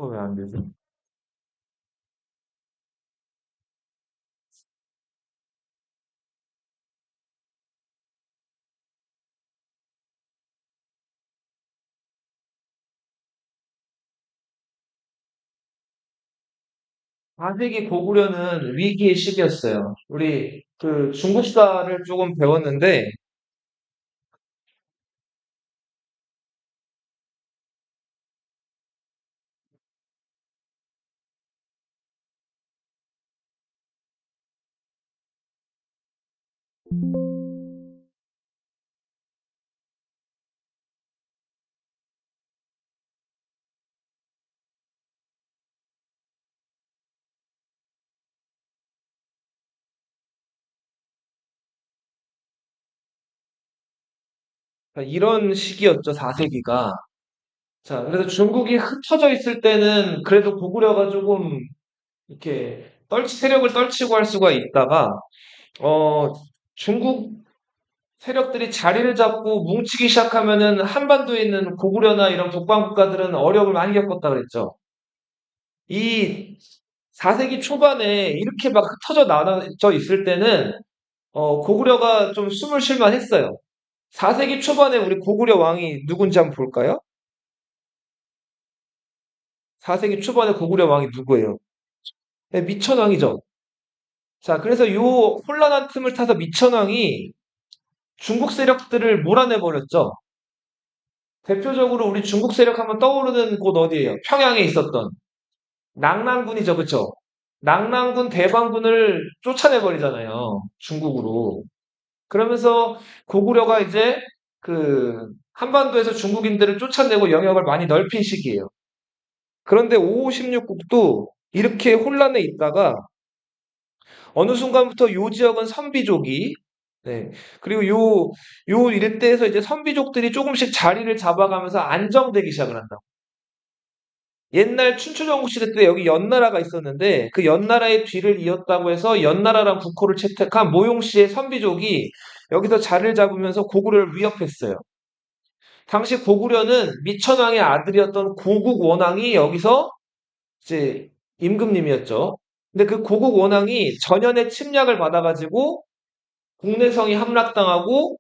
왜 안 되지? 반세기 고구려는 위기의 시기였어요. 우리 그 중국사를 조금 배웠는데, 이런 시기였죠, 4세기가. 자, 그래서 중국이 흩어져 있을 때는 그래도 고구려가 조금 이렇게 세력을 떨치고 할 수가 있다가, 어, 중국 세력들이 자리를 잡고 뭉치기 시작하면은 한반도에 있는 고구려나 이런 북방 국가들은 어려움을 많이 겪었다 그랬죠. 이 4세기 초반에 이렇게 막 흩어져 나눠져 있을 때는 고구려가 좀 숨을 쉴만 했어요. 4세기 초반에 우리 고구려 왕이 누군지 한번 볼까요? 4세기 초반에 고구려 왕이 누구예요? 네, 미천왕이죠. 자, 그래서 요 혼란한 틈을 타서 미천왕이 중국 세력들을 몰아내버렸죠. 대표적으로 우리 중국 세력 한번 떠오르는 곳 어디예요? 평양에 있었던 낙랑군이죠, 그쵸? 낙랑군 대방군을 쫓아내버리잖아요. 중국으로. 그러면서 고구려가 이제 그 한반도에서 중국인들을 쫓아내고 영역을 많이 넓힌 시기예요. 그런데 5, 16국도 이렇게 혼란에 있다가 어느 순간부터 요 지역은 선비족이 네. 그리고 요 일대에서 이제 선비족들이 조금씩 자리를 잡아가면서 안정되기 시작을 한다. 옛날 춘추전국 시대 때 여기 연나라가 있었는데 그 연나라의 뒤를 이었다고 해서 연나라랑 국호를 채택한 모용씨의 선비족이 여기서 자리를 잡으면서 고구려를 위협했어요. 당시 고구려는 미천왕의 아들이었던 고국 원왕이 여기서 이제 임금님이었죠. 근데 그 고국 원왕이 전현의 침략을 받아가지고 국내성이 함락당하고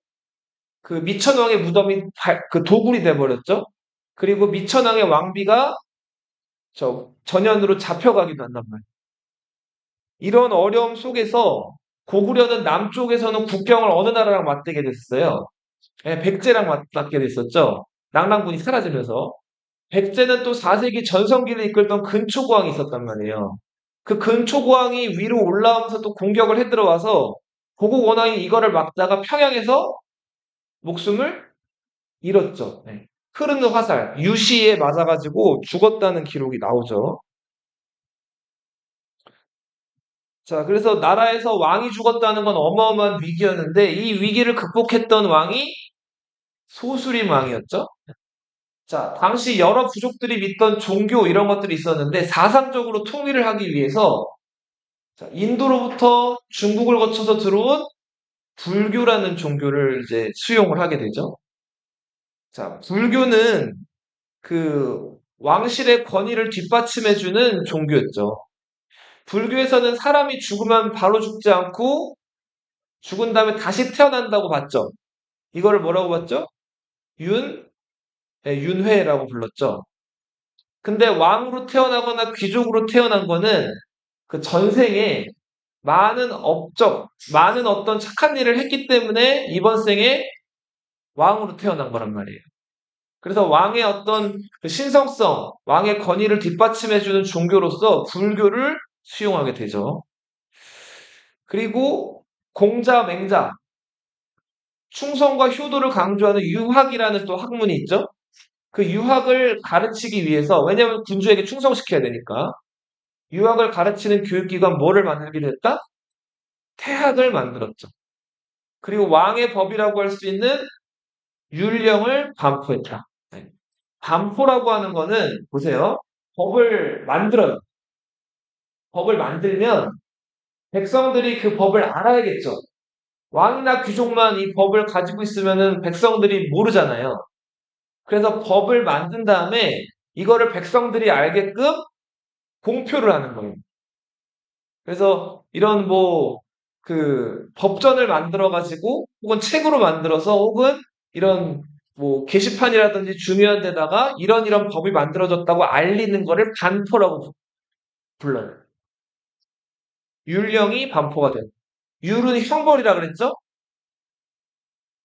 그 미천왕의 무덤이 그 도굴이 돼버렸죠. 그리고 미천왕의 왕비가 저 전현으로 잡혀가기도 한단 말이에요. 이런 어려움 속에서 고구려는 남쪽에서는 국경을 어느 나라랑 맞대게 됐어요. 예, 백제랑 맞게 됐었죠. 낙랑군이 사라지면서. 백제는 또 4세기 전성기를 이끌던 근초고왕이 있었단 말이에요. 그 근초고왕이 위로 올라오면서 또 공격을 해 들어와서 고국 원왕이 이거를 막다가 평양에서 목숨을 잃었죠. 네. 흐르는 화살, 유시에 맞아가지고 죽었다는 기록이 나오죠. 자, 그래서 나라에서 왕이 죽었다는 건 어마어마한 위기였는데 이 위기를 극복했던 왕이 소수림 왕이었죠. 자, 당시 여러 부족들이 믿던 종교 이런 것들이 있었는데 사상적으로 통일을 하기 위해서 자, 인도로부터 중국을 거쳐서 들어온 불교라는 종교를 이제 수용을 하게 되죠. 자, 불교는 그 왕실의 권위를 뒷받침해주는 종교였죠. 불교에서는 사람이 죽으면 바로 죽지 않고 죽은 다음에 다시 태어난다고 봤죠. 이거를 뭐라고 봤죠? 윤, 윤회라고 불렀죠. 근데 왕으로 태어나거나 귀족으로 태어난 거는 그 전생에 많은 업적, 많은 어떤 착한 일을 했기 때문에 이번 생에 왕으로 태어난 거란 말이에요. 그래서 왕의 어떤 그 신성성, 왕의 권위를 뒷받침해주는 종교로서 불교를 수용하게 되죠. 그리고 공자, 맹자, 충성과 효도를 강조하는 유학이라는 또 학문이 있죠. 그 유학을 가르치기 위해서, 왜냐하면 군주에게 충성시켜야 되니까, 유학을 가르치는 교육기관 뭐를 만들게 됐다? 태학을 만들었죠. 그리고 왕의 법이라고 할 수 있는 율령을 반포했다. 네. 반포라고 하는 거는, 보세요. 법을 만들어요. 법을 만들면 백성들이 그 법을 알아야겠죠. 왕이나 귀족만 이 법을 가지고 있으면은 백성들이 모르잖아요. 그래서 법을 만든 다음에 이거를 백성들이 알게끔 공표를 하는 거예요. 그래서 이런 뭐 그 법전을 만들어 가지고 혹은 책으로 만들어서 혹은 이런 뭐 게시판이라든지 중요한 데다가 이런 법이 만들어졌다고 알리는 거를 반포라고 불러요. 율령이 반포가 돼요. 율은 형벌이라 그랬죠?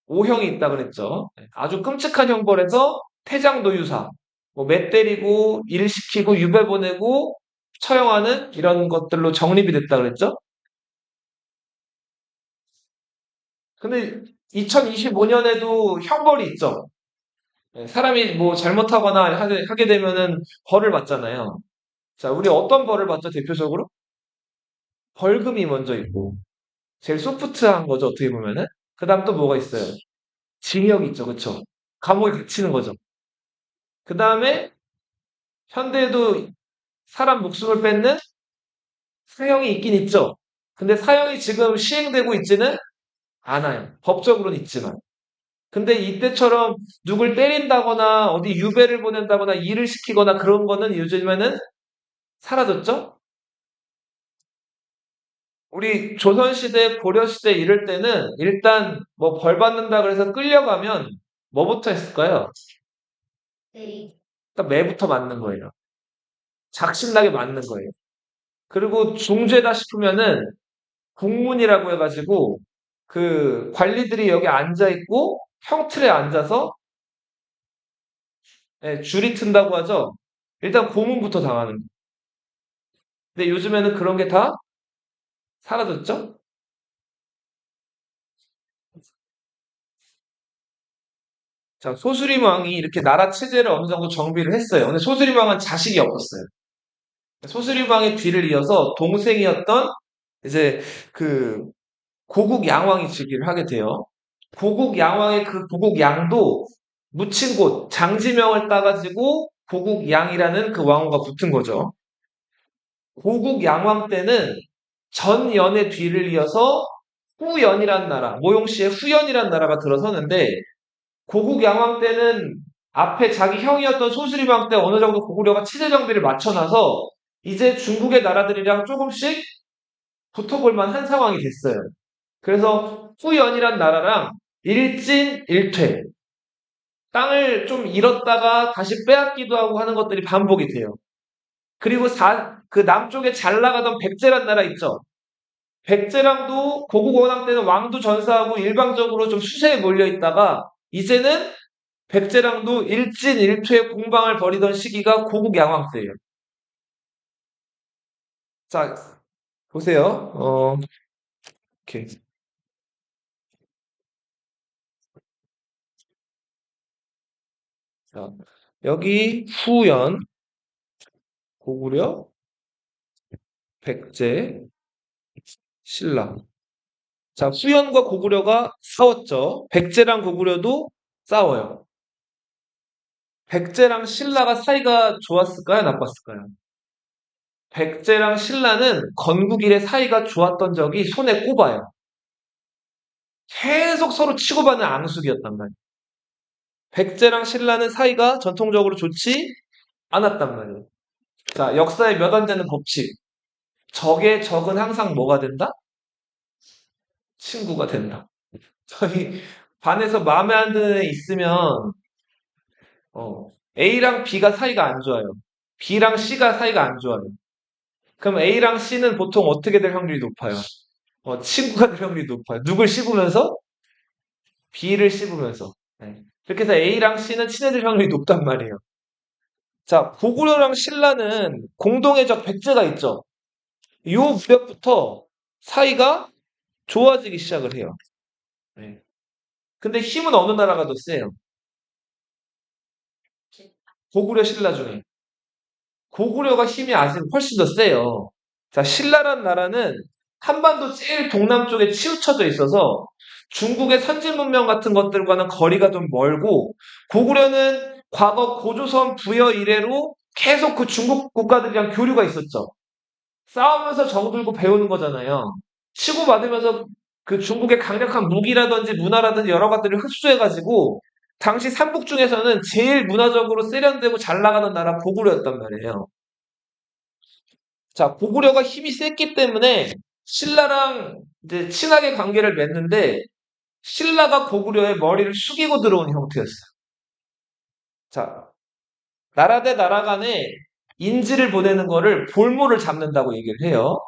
오형이 있다 그랬죠? 네, 아주 끔찍한 형벌에서 태장노유사, 뭐 매 때리고 일 시키고 유배 보내고 처형하는 이런 것들로 정립이 됐다 그랬죠? 근데 2025년에도 형벌이 있죠. 네, 사람이 뭐 잘못하거나 하게 되면은 벌을 받잖아요. 자, 우리 어떤 벌을 받죠, 대표적으로? 벌금이 먼저 있고. 제일 소프트한 거죠, 어떻게 보면은. 그 다음 또 뭐가 있어요? 징역이 있죠, 그쵸? 감옥에 갇히는 거죠. 그 다음에 현대에도 사람 목숨을 뺏는 사형이 있긴 있죠. 근데 사형이 지금 시행되고 있지는 않아요. 법적으로는 있지만. 근데 이때처럼 누굴 때린다거나 어디 유배를 보낸다거나 일을 시키거나 그런 거는 요즘에는 사라졌죠? 우리 조선시대, 고려시대 이럴 때는 일단 뭐 벌 받는다 그래서 끌려가면 뭐부터 했을까요? 일단 매부터 맞는 거예요. 작신나게 맞는 거예요. 그리고 중죄다 싶으면은 국문이라고 해가지고 그 관리들이 여기 앉아 있고 형틀에 앉아서 예, 줄이 튼다고 하죠. 일단 고문부터 당하는 거예요. 근데 요즘에는 그런 게 다 사라졌죠? 자, 소수림왕이 이렇게 나라 체제를 어느 정도 정비를 했어요. 근데 소수림왕은 자식이 없었어요. 소수림왕의 뒤를 이어서 동생이었던 이제 그 고국 양왕이 즉위를 하게 돼요. 고국 양왕의 그 고국 양도 묻힌 곳 장지명을 따가지고 고국 양이라는 그 왕호가 붙은 거죠. 고국 양왕 때는 전연의 뒤를 이어서 후연이란 나라, 모용시의 후연이란 나라가 들어서는데 고국 양왕 때는 앞에 자기 형이었던 소수리왕 때 어느 정도 고구려가 체제 정비를 맞춰놔서 이제 중국의 나라들이랑 조금씩 붙어볼 만한 상황이 됐어요. 그래서 후연이란 나라랑 일진일퇴, 땅을 좀 잃었다가 다시 빼앗기도 하고 하는 것들이 반복이 돼요. 그리고 그 남쪽에 잘 나가던 백제란 나라 있죠. 백제랑도 고국원왕 때는 왕도 전사하고 일방적으로 좀 수세에 몰려 있다가 이제는 백제랑도 일진일퇴 공방을 벌이던 시기가 고국 양왕 때예요. 자, 보세요. 이렇게. 자, 여기 후연, 고구려, 백제, 신라. 자, 후연과 고구려가 싸웠죠. 백제랑 고구려도 싸워요. 백제랑 신라가 사이가 좋았을까요? 나빴을까요? 백제랑 신라는 건국 이래 사이가 좋았던 적이 손에 꼽아요. 계속 서로 치고받는 앙숙이었단 말이에요. 백제랑 신라는 사이가 전통적으로 좋지 않았단 말이에요. 자, 역사에 몇 안 되는 법칙. 적의 적은 항상 뭐가 된다? 친구가 된다. 저희 반에서 마음에 안 드는 애 있으면 A랑 B가 사이가 안 좋아요. B랑 C가 사이가 안 좋아요. 그럼 A랑 C는 보통 어떻게 될 확률이 높아요? 친구가 될 확률이 높아요. 누굴 씹으면서? B를 씹으면서. 네. 그렇게 해서 A랑 C는 친해질 확률이 높단 말이에요. 자, 고구려랑 신라는 공동의 적 백제가 있죠. 요 무렵부터 사이가 좋아지기 시작을 해요. 네. 근데 힘은 어느 나라가 더 세요? 고구려 신라 중에. 고구려가 힘이 아직 훨씬 더 세요. 자, 신라란 나라는 한반도 제일 동남쪽에 치우쳐져 있어서 중국의 선진 문명 같은 것들과는 거리가 좀 멀고 고구려는 과거 고조선 부여 이래로 계속 그 중국 국가들이랑 교류가 있었죠. 싸우면서 정들고 배우는 거잖아요. 치고받으면서 그 중국의 강력한 무기라든지 문화라든지 여러 가지를 흡수해가지고 당시 삼국 중에서는 제일 문화적으로 세련되고 잘 나가는 나라 고구려였단 말이에요. 자, 고구려가 힘이 셌기 때문에 신라랑 이제 친하게 관계를 맺는데 신라가 고구려의 머리를 숙이고 들어온 형태였어요. 자, 나라 대 나라 간에 인지를 보내는 거를 볼모를 잡는다고 얘기를 해요.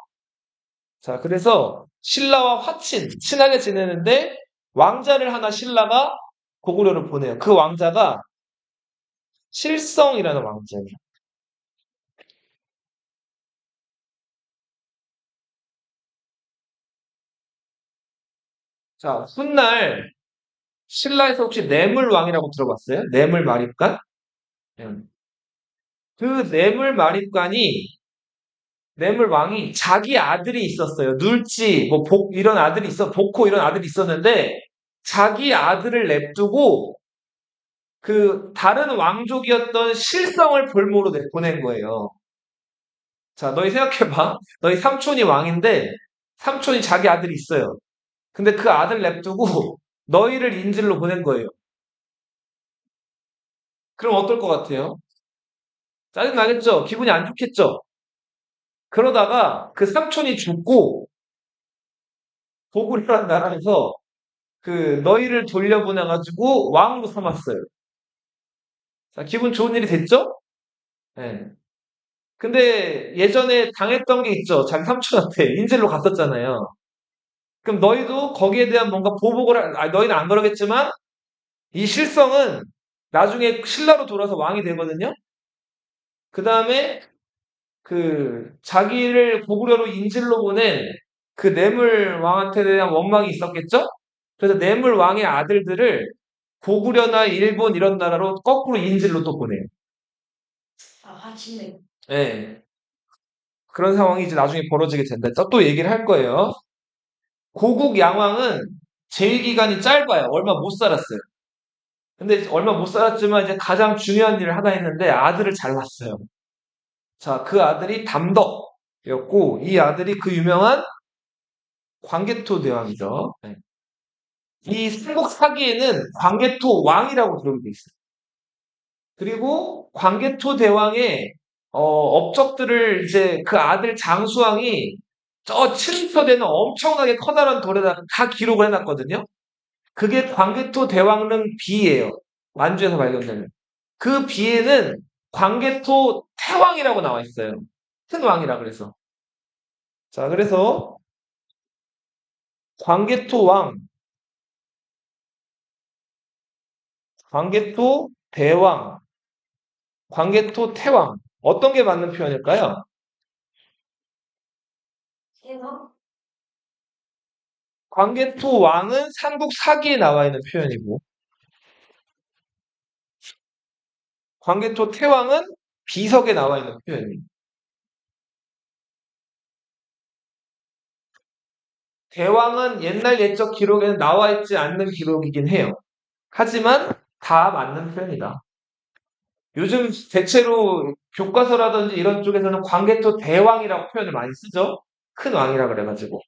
자, 그래서 신라와 친하게 지내는데 왕자를 하나 신라가 고구려를 보내요. 그 왕자가 실성이라는 왕자예요. 자, 훗날 신라에서 혹시 뇌물왕이라고 들어봤어요? 뇌물마립간? 음. 그 뇌물왕이 자기 아들이 있었어요. 눌지, 뭐 이런 아들이 복호 이런 아들이 있었는데 자기 아들을 냅두고 그 다른 왕족이었던 실성을 볼모로 보낸 거예요. 자, 너희 생각해봐. 너희 삼촌이 왕인데 삼촌이 자기 아들이 있어요. 근데 그 아들 냅두고 너희를 인질로 보낸 거예요. 그럼 어떨 것 같아요? 짜증나겠죠? 기분이 안 좋겠죠? 그러다가 그 삼촌이 죽고 고구려란 나라에서 그 너희를 돌려보내가지고 왕으로 삼았어요. 자, 기분 좋은 일이 됐죠? 네. 근데 예전에 당했던 게 있죠. 자기 삼촌한테 인질로 갔었잖아요. 그럼 너희도 거기에 대한 뭔가 너희는 안 그러겠지만 이 실성은 나중에 신라로 돌아서 왕이 되거든요. 그 다음에 그 자기를 고구려로 인질로 보낸 그 뇌물 왕한테 대한 원망이 있었겠죠? 그래서 뇌물 왕의 아들들을 고구려나 일본 이런 나라로 거꾸로 인질로 또 보내요. 아, 화친네. 예. 그런 상황이 이제 나중에 벌어지게 된다. 또 얘기를 할 거예요. 고국 양왕은 재위 기간이 짧아요. 얼마 못 살았어요. 근데 얼마 못 살았지만 이제 가장 중요한 일을 하나 했는데 아들을 잘 낳았어요. 자, 그 아들이 담덕이었고 이 아들이 그 유명한 광개토 대왕이죠. 네. 이 삼국 사기에는 광개토 왕이라고 기록이 돼 있어요. 그리고 광개토 대왕의 업적들을 이제 그 아들 장수왕이 저 7m 되는 엄청나게 커다란 돌에다가 다 기록을 해놨거든요. 그게 광개토 대왕릉 비예요. 만주에서 발견되는. 그 비에는 광개토 태왕이라고 나와 있어요. 큰 왕이라 그래서. 자, 그래서 광개토 왕, 광개토 대왕, 광개토 태왕. 어떤 게 맞는 표현일까요? 태왕? 광개토 왕은 삼국 사기에 나와 있는 표현이고, 광개토 태왕은 비석에 나와 있는 표현입니다. 대왕은 옛날 옛적 기록에는 나와 있지 않는 기록이긴 해요. 하지만 다 맞는 표현이다. 요즘 대체로 교과서라든지 이런 쪽에서는 광개토 대왕이라고 표현을 많이 쓰죠. 큰 왕이라 그래가지고.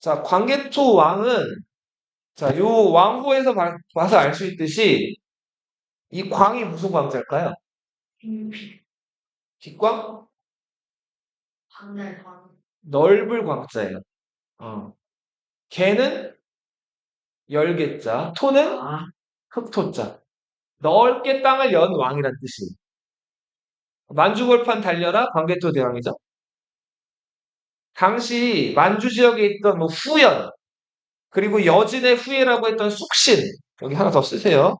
자, 광개토 왕은 자, 요 왕호에서 봐서 알 수 있듯이 이 광이 무슨 광자일까요? 빛광? 광날 광. 넓을 광자예요. 어. 개는 열개자, 토는 흑토자. 넓게 땅을 연 왕이란 뜻이에요. 만주골판 달려라 광개토 대왕이죠. 당시 만주 지역에 있던 뭐 후연 그리고 여진의 후예라고 했던 숙신 여기 하나 더 쓰세요.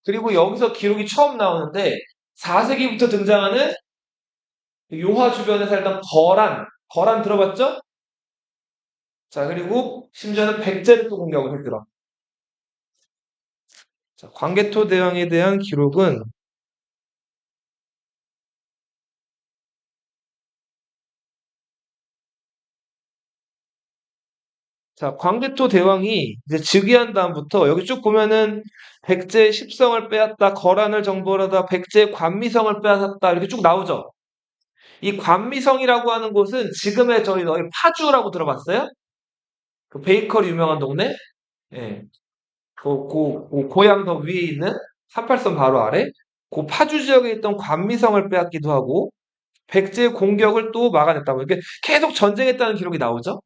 그리고 여기서 기록이 처음 나오는데 4세기부터 등장하는 요하 주변에 살던 거란 들어봤죠? 자, 그리고 심지어는 백제를 또 공격을 했더라. 자, 광개토 대왕에 대한 기록은 자, 광개토 대왕이 이제 즉위한 다음부터 여기 쭉 보면은 백제의 십성을 빼앗다, 거란을 정벌하다, 백제의 관미성을 빼앗았다 이렇게 쭉 나오죠. 이 관미성이라고 하는 곳은 지금의 저희 파주라고 들어봤어요? 그 베이커리 유명한 동네? 예. 그 고향 더 위에 있는 38선 바로 아래? 그 파주 지역에 있던 관미성을 빼앗기도 하고, 백제의 공격을 또 막아냈다고. 이게 계속 전쟁했다는 기록이 나오죠?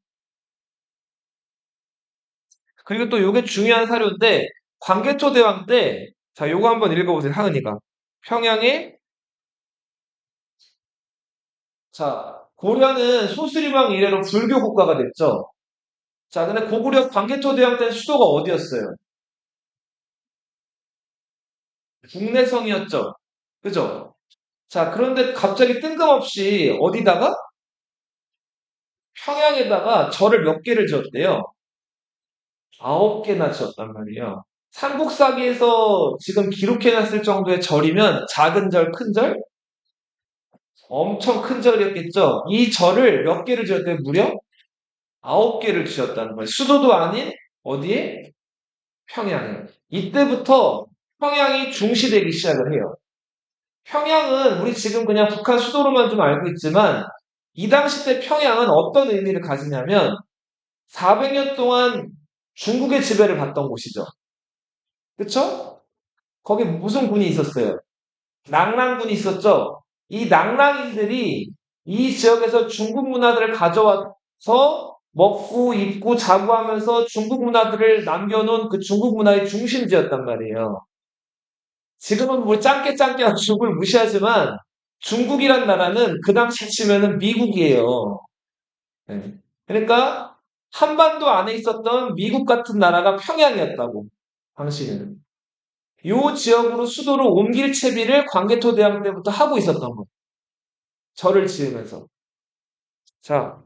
그리고 또 요게 중요한 사료인데, 광개토대왕 때, 자, 요거 한번 읽어보세요, 하은이가. 평양에, 자, 고려는 소수리왕 이래로 불교 국가가 됐죠? 자, 근데 고구려 광개토대왕 때 수도가 어디였어요? 국내성이었죠? 그죠? 자, 그런데 갑자기 뜬금없이 어디다가? 평양에다가 절을 몇 개를 지었대요? 9개나 지었단 말이에요. 삼국사기에서 지금 기록해놨을 정도의 절이면 작은 절, 큰 절? 엄청 큰 절이었겠죠? 이 절을 몇 개를 지었대요? 무려 9개를 지었다는 거예요. 수도도 아닌 어디에? 평양에. 이때부터 평양이 중시되기 시작을 해요. 평양은 우리 지금 그냥 북한 수도로만 좀 알고 있지만 이 당시 때 평양은 어떤 의미를 가지냐면 400년 동안 중국의 지배를 받던 곳이죠. 그쵸? 거기 무슨 군이 있었어요? 낭랑군이 있었죠. 이 낭랑인들이 이 지역에서 중국 문화들을 가져와서 먹고 입고 자고 하면서 중국 문화들을 남겨놓은 그 중국 문화의 중심지였단 말이에요. 지금은 뭐 짱깨 짱깨 중국을 무시하지만 중국이란 나라는 그 당시 치면은 미국이에요. 네. 그러니까 한반도 안에 있었던 미국 같은 나라가 평양이었다고 당시에는. 요 지역으로 수도를 옮길 채비를 광개토대왕 때부터 하고 있었던 거예요. 절을 지으면서. 자,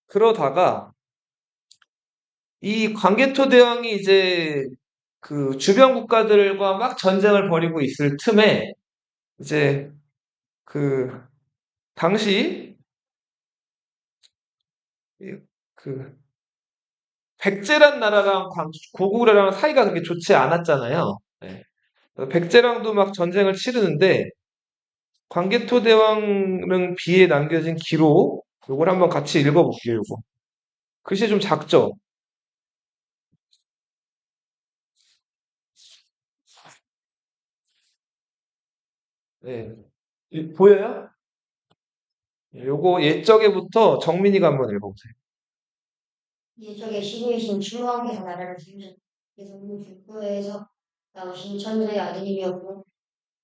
그러다가 이 광개토대왕이 이제 그 주변 국가들과 막 전쟁을 벌이고 있을 틈에 이제 그 당시 그 백제란 나라랑 고구려랑 사이가 그렇게 좋지 않았잖아요. 네. 백제랑도 막 전쟁을 치르는데 광개토대왕릉 비에 남겨진 기록 요걸 한번 같이 읽어볼게요. 요거 글씨 좀 작죠? 네. 보여요? 요거 옛적에부터 정민이가 한번 읽어보세요. 이쪽에 시부이신 충무왕께서 나라를 세우셨 계속 북부에서 나오신 천주의 아드님이었고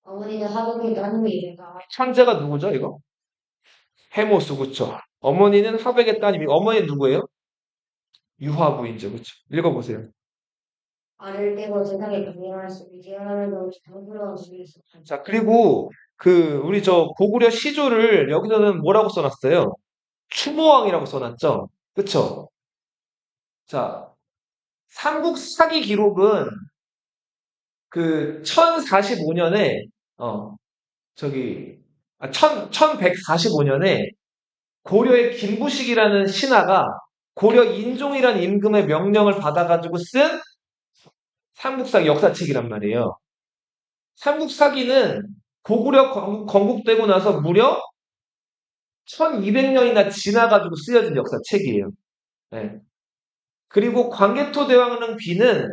어머니는 하복의 따님이 이르다 천재가 누구죠, 이거? 해모수, 그쵸? 어머니는 하백의 따님이, 어머니 누구예요? 유화부인죠, 그쵸? 읽어보세요. 알을 떼고 세상에 경영할 수 있게 태어나면서 장수로운 집에 있었다. 자, 그리고 우리 저 고구려 시조를 여기서는 뭐라고 써놨어요? 추모왕이라고 써놨죠? 그쵸? 자, 삼국 사기 기록은 그 1045년에, 어, 저기, 1145년에 고려의 김부식이라는 신하가 고려 인종이라는 임금의 명령을 받아가지고 쓴 삼국사기 역사책이란 말이에요. 삼국사기는 고구려 건국되고 나서 무려 1200년이나 지나가지고 쓰여진 역사책이에요. 네. 그리고 광개토대왕릉 비는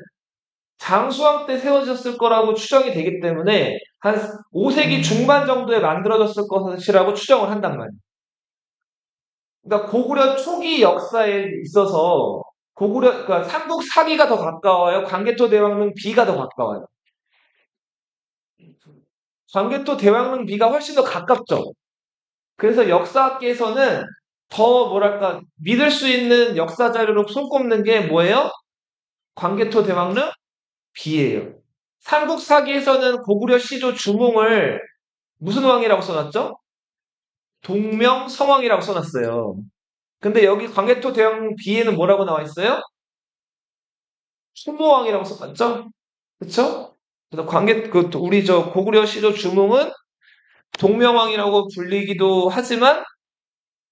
장수왕 때 세워졌을 거라고 추정이 되기 때문에 한 5세기 중반 정도에 만들어졌을 것이라고 추정을 한단 말이에요. 그러니까 고구려 초기 역사에 있어서 그러니까 삼국 사기가 더 가까워요. 광개토 대왕릉 비가 더 가까워요. 광개토 대왕릉 비가 훨씬 더 가깝죠. 그래서 역사학계에서는 더 뭐랄까 믿을 수 있는 역사 자료로 손꼽는 게 뭐예요? 광개토 대왕릉 비예요. 삼국 사기에서는 고구려 시조 주몽을 무슨 왕이라고 써놨죠? 동명성왕이라고 써놨어요. 근데 여기 광개토 대왕릉 비에는 뭐라고 나와 있어요? 수모왕이라고 써놨죠? 그쵸? 그래서 우리 저 고구려 시조 주몽은 동명왕이라고 불리기도 하지만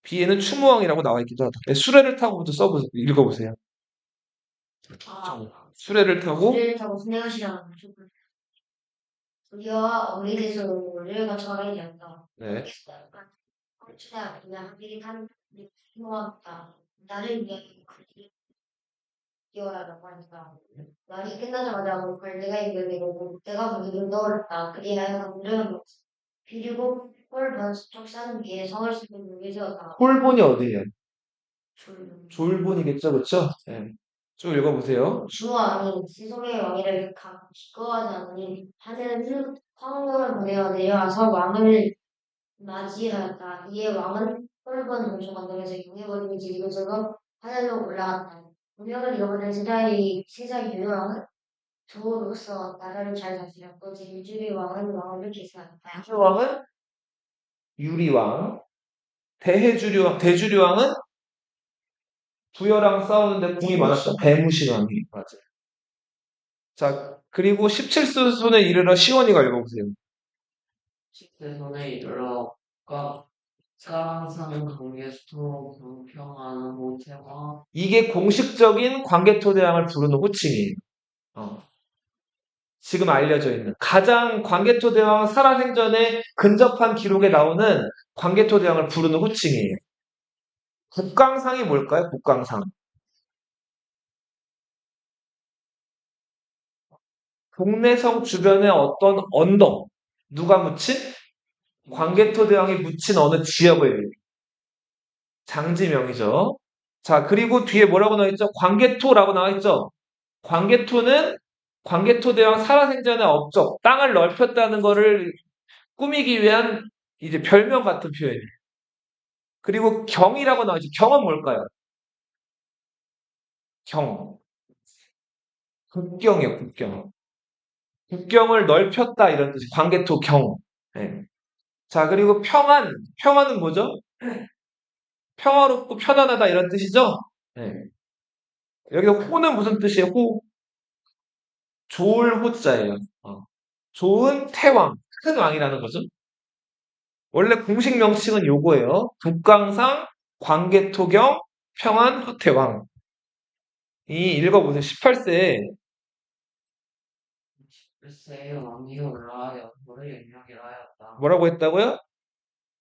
비에는 추모왕이라고 나와 있기도 하다. 네, 수레를 타고부터 읽어보세요. 아, 수레를 타고 수레를 타고 순회하시라는 우리와 어미에서 를 거쳐가게 되었다. 네. 꼴찌다 그냥 한길이 탄 충무왕다. 나를 위한 글이 뛰어라라고 하니까 말이 끝나자마자 내가 이겨내고 내가 무기를 넣었다. 그리하여 강조는 것. 그리고 홀 번쩍 쌓은 뒤에 성을 쓰고 물게 되었다. 홀본이 어디예요? 줄. 졸본이겠죠, 그렇죠? 네. 쭉 읽어보세요. 주왕이 지속의 왕위를 기꺼워하지 않으니 하늘은 황금을 보내어 내려와서 왕을 맞이하였다. 이에 왕은 홀번 동쪽 언덕에서 경계거리를 지르고 저거 하늘로 올라갔다. 운명을 잃어버린 세자의 유명왕은 조로서 나라를 잘 다스렸고 제주의 왕은 왕을 계승하였다. 왕은 유리왕, 대주류왕은 부여랑 싸우는데 궁이 많았던 배무신왕이 맞아요. 자, 그리고 17수순에 이르러 시원이가 읽어보세요. 10대 이르러 깡상 경계수토 불평하는 모태와 이게 공식적인 광개토대왕을 부르는 호칭이에요. 지금 알려져 있는 가장 광개토대왕 살아생전에 근접한 기록에 나오는 광개토대왕을 부르는 호칭이에요. 국강상이 뭘까요? 국강상. 동래성 주변의 어떤 언덕. 누가 묻힌? 광개토대왕이 묻힌 어느 지역을 장지명이죠. 자, 그리고 뒤에 뭐라고 나와있죠? 광개토라고 나와있죠? 광개토는 광개토대왕 살아생전의 업적, 땅을 넓혔다는 거를 꾸미기 위한 이제 별명 같은 표현이에요. 그리고 경이라고 나오죠. 경은 뭘까요? 경. 국경이에요, 국경. 국경을 넓혔다 이런 뜻이 광개토 경. 네. 자, 그리고 평안은 뭐죠? 평화롭고 편안하다 이런 뜻이죠? 네. 여기서 호는 무슨 뜻이에요? 호. 좋을 호자예요. 좋은 태왕, 큰 왕이라는 거죠. 원래 공식 명칭은 요거예요. 북강상, 광개토경, 평안, 허태왕. 이 읽어보세요. 18세에 11세의 왕이 올라하여 그를 영령이라 하였다. 뭐라고 했다고요?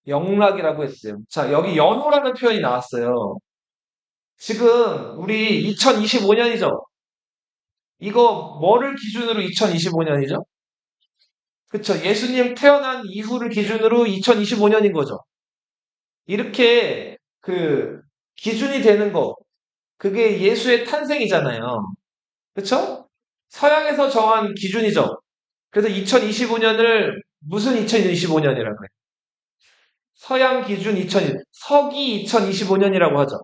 영락이라고 했어요. 자, 여기 연호라는 표현이 나왔어요. 지금 우리 2025년이죠? 이거 뭐를 기준으로 2025년이죠? 그쵸. 예수님 태어난 이후를 기준으로 2025년인 거죠. 이렇게 그 기준이 되는 거, 그게 예수의 탄생이잖아요. 그쵸? 서양에서 정한 기준이죠. 그래서 2025년을 무슨 2025년이라고 해요? 서양 기준 2020, 서기 2025년이라고 하죠.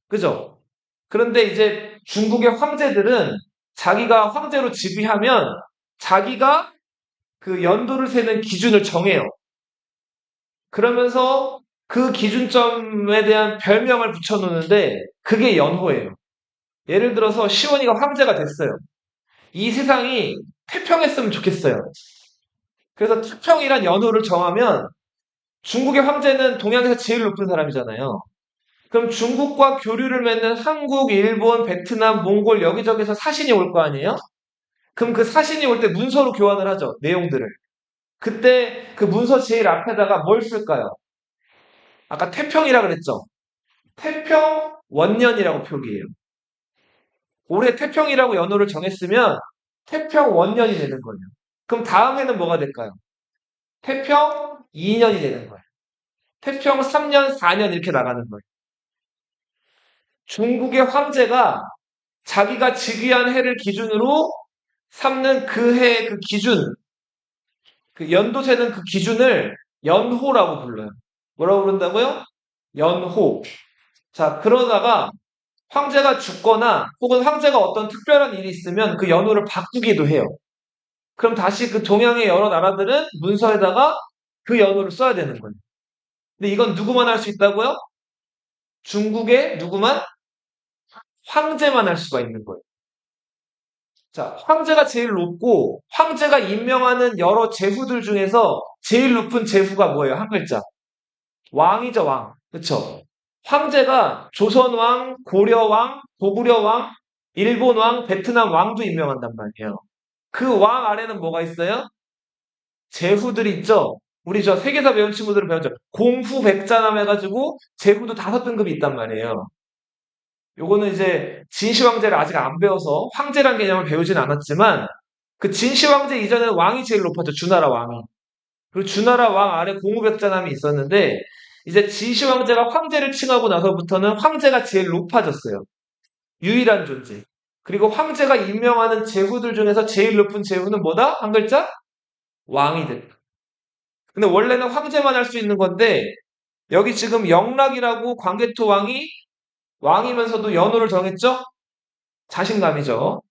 그죠? 그런데 이제 중국의 황제들은 자기가 황제로 즉위하면 자기가 그 연도를 세는 기준을 정해요. 그러면서 그 기준점에 대한 별명을 붙여놓는데 그게 연호예요. 예를 들어서 시원이가 황제가 됐어요. 이 세상이 태평했으면 좋겠어요. 그래서 태평이란 연호를 정하면 중국의 황제는 동양에서 제일 높은 사람이잖아요. 그럼 중국과 교류를 맺는 한국, 일본, 베트남, 몽골 여기저기서 사신이 올 거 아니에요? 그럼 그 사신이 올 때 문서로 교환을 하죠. 내용들을. 그때 그 문서 제일 앞에다가 뭘 쓸까요? 아까 태평이라 그랬죠. 태평 원년이라고 표기해요. 올해 태평이라고 연호를 정했으면 태평 원년이 되는 거예요. 그럼 다음 해는 뭐가 될까요? 태평 2년이 되는 거예요. 태평 3년, 4년 이렇게 나가는 거예요. 중국의 황제가 자기가 즉위한 해를 기준으로 삼는 그 해의 그 기준, 그 연도 세는 그 기준을 연호라고 불러요. 뭐라고 부른다고요? 연호. 자, 그러다가 황제가 죽거나 혹은 황제가 어떤 특별한 일이 있으면 그 연호를 바꾸기도 해요. 그럼 다시 그 동양의 여러 나라들은 문서에다가 그 연호를 써야 되는 거예요. 근데 이건 누구만 할 수 있다고요? 중국의 누구만? 황제만 할 수가 있는 거예요. 자, 황제가 제일 높고 황제가 임명하는 여러 제후들 중에서 제일 높은 제후가 뭐예요? 한 글자. 왕이죠, 왕. 그쵸? 황제가 조선왕, 고려왕, 고구려왕, 일본왕, 베트남 왕도 임명한단 말이에요. 그 왕 아래는 뭐가 있어요? 제후들이 있죠? 우리 저 세계사 배운 친구들은 배웠죠? 공후 백자남 해가지고 제후도 5등급이 있단 말이에요. 요거는 이제 진시 황제를 아직 안 배워서 황제란 개념을 배우진 않았지만 그 진시 황제 이전에는 왕이 제일 높았죠. 주나라 왕이. 그리고 주나라 왕 아래 공우백잔함이 있었는데 이제 진시 황제가 황제를 칭하고 나서부터는 황제가 제일 높아졌어요. 유일한 존재. 그리고 황제가 임명하는 제후들 중에서 제일 높은 제후는 뭐다? 한 글자? 왕이 됐다. 근데 원래는 황제만 할 수 있는 건데 여기 지금 영락이라고 광개토 왕이 왕이면서도 연호를 정했죠? 자신감이죠.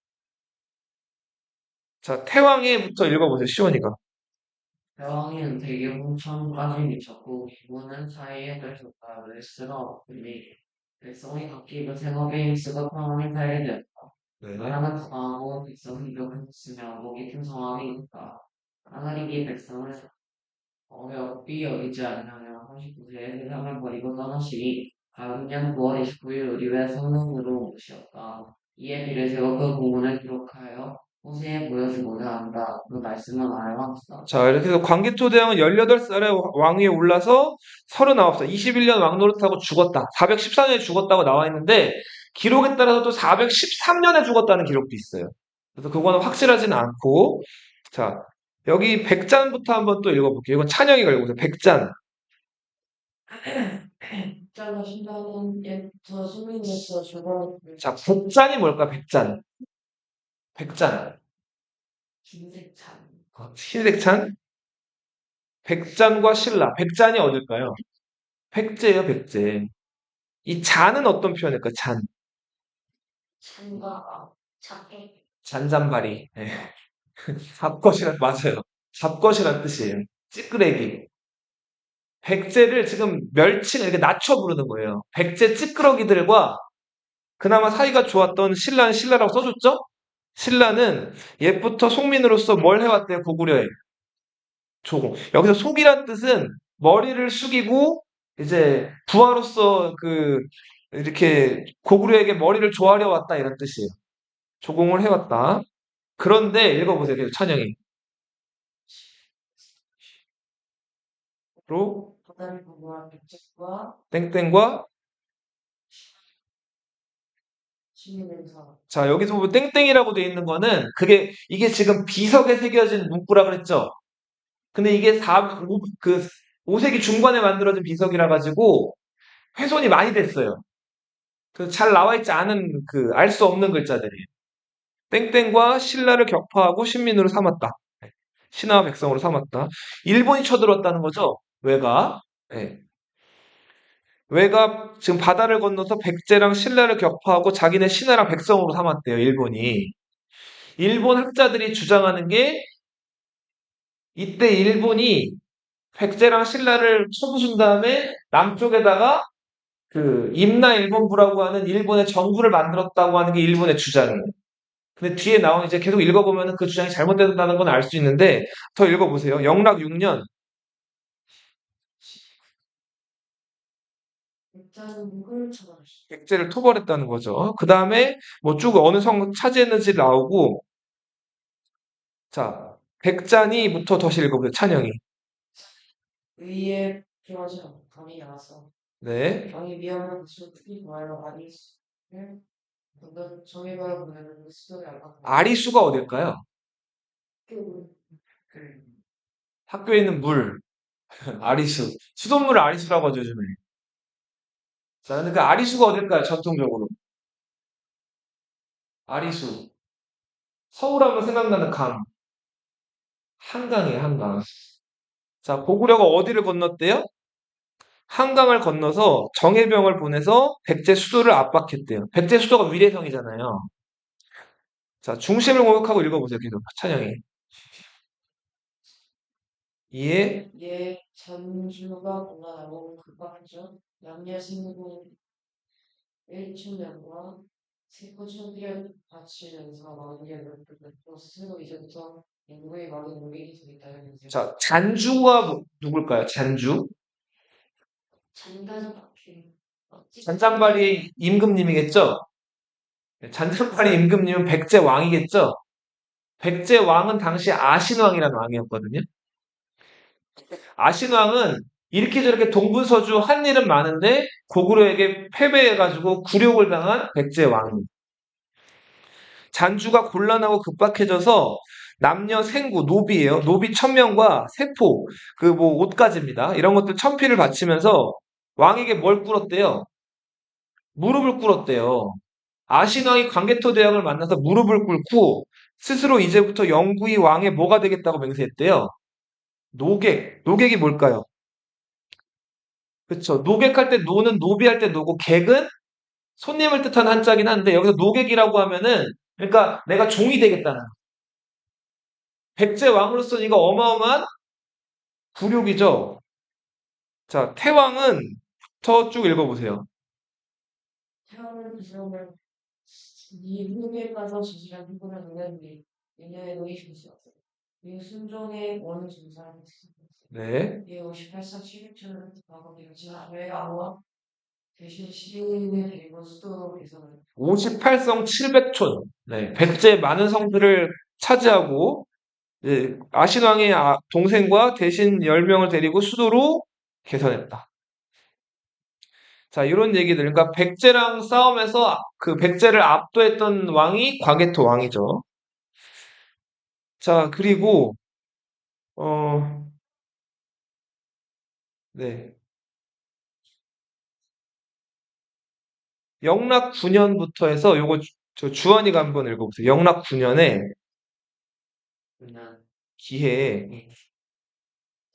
자, 태왕에부터 읽어보세요. 시원이가. 대왕은 대개 홍천까지 미쳤고 기본은 사이에 들었다. 레스가 없으니 백성이 각기 그 생업에 힘쓰고 평안히 살게 되었다. 네. 나라가 강하고 백성이 이격했으며 목이 풍성함이 있다. 하나님이 백성을 어렵게 여기지 않으며 39세에 세상을 버리고 떠나시니 다음 년 9월 29일 의리의 성령으로 오셨다. 이에 비를 세워 그 공문을 기록하여 호세에 보여주고자 한다. 그 말씀은 알았다. 자, 이렇게 해서 광개토 대왕은 18살에 왕위에 올라서 39살, 21년 왕노릇하고 죽었다. 414년에 죽었다고 나와 있는데 기록에 따라서 또 413년에 죽었다는 기록도 있어요. 그래서 그거는 확실하지는 않고 자, 여기 백잔부터 한번 또 읽어볼게요. 이건 찬영이가 읽어보세요. 백잔. 짜가 신다는 옛부터 수민에서 죽어 자, 백잔이 뭘까? 백잔. 백잔. 김색찬 흰색 찬? 백잔과 신라. 백잔이 어딜까요? 백제예요, 백제. 이 잔은 어떤 표현일까? 잔. 찬과 작게 잔잔바리. 네. 잡것이란, 맞아요. 잡것이란 뜻이에요. 찌끄레기. 백제를 지금 멸칭, 이렇게 낮춰 부르는 거예요. 백제 찌끄러기들과 그나마 사이가 좋았던 신라는 신라라고 써줬죠? 신라는 옛부터 속민으로서 뭘 해왔대요, 고구려에? 조공. 여기서 속이란 뜻은 머리를 숙이고 이제 부하로서 이렇게 고구려에게 머리를 조아려 왔다 이런 뜻이에요. 조공을 해왔다. 그런데 읽어보세요. 계속 찬영이. 로 바다를 보고한 백작과 땡땡과 시민행사 자 여기서 보면 땡땡이라고 돼 있는 거는 이게 지금 비석에 새겨진 문구라 그랬죠. 근데 이게 5세기 중반에 만들어진 비석이라 가지고 훼손이 많이 됐어요. 그래서 잘 나와 있지 않은 알 수 없는 글자들이에요. 땡땡과 신라를 격파하고 신민으로 삼았다. 신하와 백성으로 삼았다. 일본이 쳐들었다는 거죠. 왜가? 예. 왜가 지금 바다를 건너서 백제랑 신라를 격파하고 자기네 신하랑 백성으로 삼았대요. 일본이. 일본 학자들이 주장하는 게 이때 일본이 백제랑 신라를 쳐부순 다음에 남쪽에다가 임나 일본부라고 하는 일본의 정부를 만들었다고 하는 게 일본의 주장이에요. 근데 뒤에 나온 이제 계속 읽어보면 그 주장이 잘못된다는 건 알 수 있는데 더 읽어보세요. 영락 6년 백자는 누구를 처벌했어? 백제를 토벌했다는 거죠. 그 다음에 뭐 쭉 어느 성 차지했는지 나오고 자 백잔이부터 다시 읽어보세요. 찬영이. 의에 필요하지 않고 감이 나와서 네. 왕이 미움을 것을 크게 좋아하여 많이 정해봐야 보내는 그 수도에 알고 아리수가 어딜까요? 그 학교에 있는 물. 아리수. 수돗물 아리수라고 하죠, 요즘에. 자, 근데 그 아리수가 어딜까요? 전통적으로. 아리수. 서울하면 생각나는 강. 한강이에요, 한강. 자, 고구려가 어디를 건넜대요? 한강을 건너서 정예병을 보내서 백제 수도를 압박했대요. 백제 수도가 위례성이잖아요. 자, 중심을 공격하고 읽어보세요, 계속. 찬영이. 이에, 예 전주가 공간하고 급박하죠. 남녀 신분 일춘년과 세포천비를 바치면서 왕위에 또 스스로 이제부터 인구의 많은 노력이 되겠다는 의지. 자, 잔주가 누굴까요? 잔주? 잔가지 바퀴 잔잔바리 임금님이겠죠? 잔잔바리 임금님은 백제 왕이겠죠? 백제 왕은 당시 아신왕이라는 왕이었거든요. 아신왕은 이렇게 저렇게 동분서주 한 일은 많은데 고구려에게 패배해가지고 굴욕을 당한 백제 왕. 잔주가 곤란하고 급박해져서 남녀 생구, 노비예요. 노비 1000명과 세포, 그 뭐 옷가지입니다. 이런 것들 천피를 바치면서 왕에게 뭘 꿇었대요? 무릎을 꿇었대요. 아신왕이 광개토대왕을 만나서 무릎을 꿇고 스스로 이제부터 영구히 왕의 뭐가 되겠다고 맹세했대요. 노객. 노객이 뭘까요? 그쵸. 노객할 때 노는 노비할 때 노고 객은 손님을 뜻하는 한자긴 한데 여기서 노객이라고 하면은 그러니까 내가 종이 되겠다는 백제 왕으로서 이거 어마어마한 굴욕이죠. 자, 태왕은부터 쭉 읽어보세요. 태어난 기념을 이 흙에 빠져 지지한 흙을 누렸니 이녀의 의심이었어. 이 순종의 원을 증사하는 네. 이 58상 16천을 획득하고 병지나 외아와 대신 시인의 데리고 수도로 개성을 58성 700촌. 네. 백제 많은 성들을 차지하고 아신왕의 동생과 대신 10명을 데리고 수도로 개선했다. 자, 이런 얘기들. 그러니까 백제랑 싸움에서 그 백제를 압도했던 왕이 광개토 왕이죠. 자, 그리고 어, 네. 영락 9년부터 해서 요거 저 주원이가 한번 읽어보세요. 영락 9년에 그냥 기해에